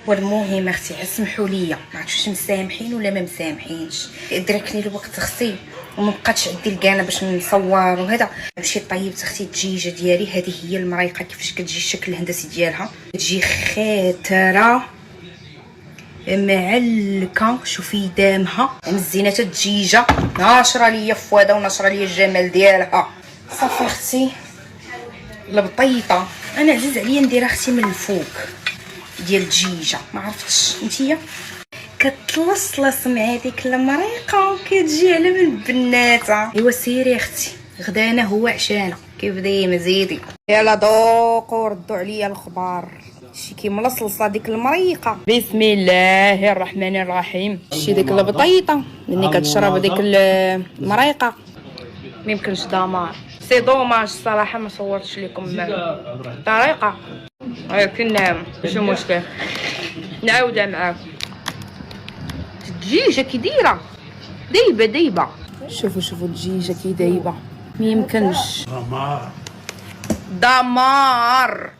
والمهم اختي سمحوا لي، ما عرفتش واش مسامحين ولا ما مسامحينش. ادركني الوقت اختي وما بقاتش عندي الكانه باش نصور وهذا. مشيت طيبت اختي الدجيجه ديالي. هذه هي المريقه كيفاش كتجي الشكل الهندسي ديالها، كتجي خاتره معلكه. شوفي دامها مزينه الدجيجه، ناشره ليا فواده وناشره ليا الجمال ديالها. صافي اختي البطيطه انا عزيز عليا نديرها اختي من الفوق ديال الدجيجه، ما عرفتش نتيا كتلصلص مع هذيك المريقه كتجي على من بناته. ايوا سيري اختي غدانا هو عشانا كيف دايما زيدي. يلا دوقوا ردوا عليا الخبار. شي كي ملصلصه ديك المريقه. بسم الله الرحمن الرحيم. شي ديك البطيطه ملي كتشرب ديك المريقه ما يمكنش دمار. سي دوماج الصراحه ما صورتش لكم الطريقه، ولكن ماشي مشكل نعاودها معاكم. الدجيجه كي دايره دايبه. شوفوا الدجيجه كي دايبه، ما يمكنش. دمار